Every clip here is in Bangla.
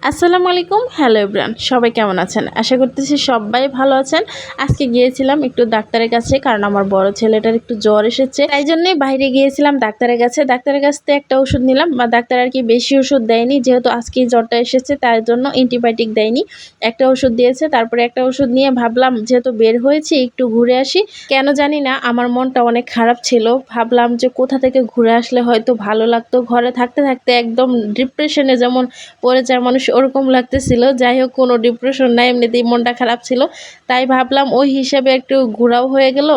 আসসালামু আলাইকুম। হ্যালো এভরিওয়ান, সবাই কেমন আছেন? আশা করতেছি সবাই ভালো আছেন। আজকে গিয়েছিলাম একটু ডাক্তারের কাছে, কারণ আমার বড় ছেলেটার একটু জ্বর এসেছে, তাই জন্যই বাইরে গিয়েছিলাম ডাক্তারের কাছে। ডাক্তারের কাছ থেকে একটা ওষুধ নিলাম, বা ডাক্তার আর কি বেশি ওষুধ দেয়নি, যেহেতু আজকেই জ্বরটা এসেছে তার জন্য অ্যান্টিবায়োটিক দেয়নি, একটা ওষুধ দিয়েছে। তারপরে একটা ওষুধ নিয়ে ভাবলাম যেহেতু বের হয়েছি একটু ঘুরে আসি। কেন জানি না আমার মনটা অনেক খারাপ ছিল, ভাবলাম যে কোথা থেকে ঘুরে আসলে হয়তো ভালো লাগতো। ঘরে থাকতে থাকতে একদম ডিপ্রেশনে যেমন পড়ে যায় মানুষ, ওরকম লাগতেছিল। যাই হোক, কোনো ডিপ্রেশন নাই, এমনিতেই মনটা খারাপ ছিল, তাই ভাবলাম ওই হিসেবে একটু ঘোরাও হয়ে গেল,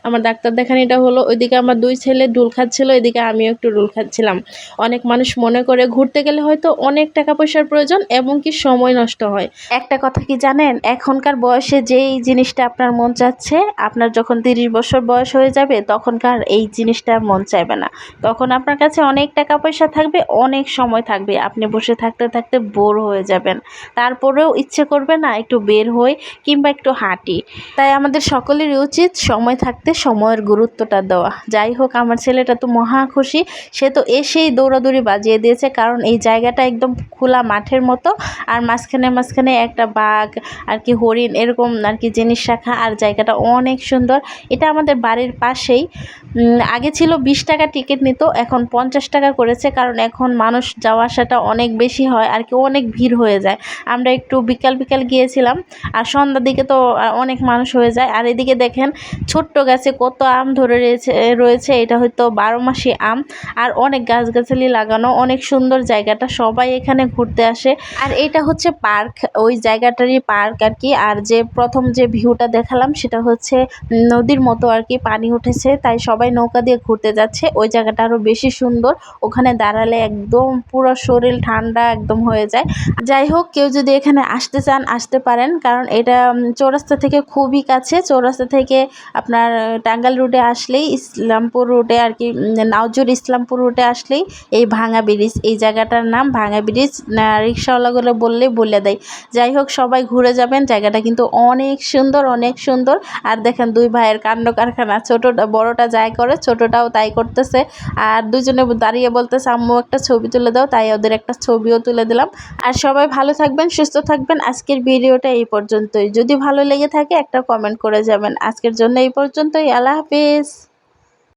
আমার ডাক্তার দেখানিটা হলো। ওইদিকে আমার দুই ছেলে ডুল খাচ্ছিল, এদিকে আমিও একটু ডুল খাচ্ছিলাম। অনেক মানুষ মনে করে ঘুরতে গেলে হয়তো অনেক টাকা পয়সার প্রয়োজন এবং কি সময় নষ্ট হয়। একটা কথা কি জানেন, এখনকার বয়সে যেই জিনিসটা আপনার মন চাচ্ছে, আপনার যখন 30 বছর বয়স হয়ে যাবে তখনকার এই জিনিসটা মন চাইবে না। তখন আপনার কাছে অনেক টাকা পয়সা থাকবে, অনেক সময় থাকবে, আপনি বসে থাকতে থাকতে বোর হয়ে যাবেন, তারপরেও ইচ্ছে করবে না একটু বের হই কিংবা একটু হাঁটি। তাই আমাদের সকলেরই উচিত সময় থাকতে সময়ের গুরুত্বটা দেওয়া। যাই হোক, আমার ছেলেটা তো মহা খুশি, সে তো এসেই দৌড়াদৌড়ি বাজিয়ে দিয়েছে, কারণ এই জায়গাটা একদম খোলা মাঠের মতো, আর মাঝখানে মাঝখানে একটা বাঘ আর কি, হরিণ, এরকম আর কি জিনিস রাখা, আর জায়গাটা অনেক সুন্দর। এটা আমাদের বাড়ির পাশেই। আগে ছিল 20 টাকা টিকিট নিত, এখন 50 টাকা করেছে, কারণ এখন মানুষ যাওয়া আসাটা অনেক বেশি হয় আর কি, অনেক ভিড় হয়ে যায়। আমরা একটু বিকাল বিকাল গিয়েছিলাম, আর সন্ধ্যার দিকে তো অনেক মানুষ হয়ে যায়। আর এদিকে দেখেন ছোট্ট গাছে কত আম ধরে রয়েছে, এটা হয়তো 12 মাসি আম, আর অনেক গাছগাছালি লাগানো, অনেক সুন্দর জায়গাটা, সবাই এখানে ঘুরতে আসে। আর এটা হচ্ছে পার্ক, ওই জায়গাটারই পার্ক আর কি। আর যে প্রথম যে ভিউটা দেখালাম সেটা হচ্ছে নদীর মতো আর কি, পানি উঠেছে, তাই সবাই নৌকা দিয়ে ঘুরতে যাচ্ছে। ওই জায়গাটা আরও বেশি সুন্দর, ওখানে দাঁড়ালে একদম পুরো শরীর ঠান্ডা একদম হয়ে যায়। যাই হোক, কেউ যদি এখানে আসতে চান আসতে পারেন, কারণ এটা চৌরাস্তা থেকে খুবই কাছে। চৌরাস্তা থেকে আপনার টাঙ্গাইল রুটে আসলেই, ইসলামপুর রুটে আর কি, নাওজুর ইসলামপুর রুটে আসলেই এই ভাঙা ব্রিজ, এই জায়গাটার নাম ভাঙা ব্রিজ। রিক্সাওয়ালাগুলো বললেই বলে দেয়। যাই হোক, সবাই ঘুরে যাবেন, জায়গাটা কিন্তু অনেক সুন্দর, অনেক সুন্দর। আর দেখেন দুই ভাইয়ের কাণ্ড কারখানা, ছোটোটা বড়টা যাই করে ছোটোটাও তাই করতেছে, আর দুজনে দাঁড়িয়ে বলতেছে আম্মু একটা ছবি তুলে দাও, তাই ওদের একটা ছবিও তুলে দিলাম। আর সবাই ভালো থাকবেন, সুস্থ থাকবেন। আজকের ভিডিওটা এই পর্যন্তই, যদি ভালো লেগে থাকে একটা কমেন্ট করে যাবেন। আজকের জন্য এই পর্যন্তই, আল্লাহ হাফেজ।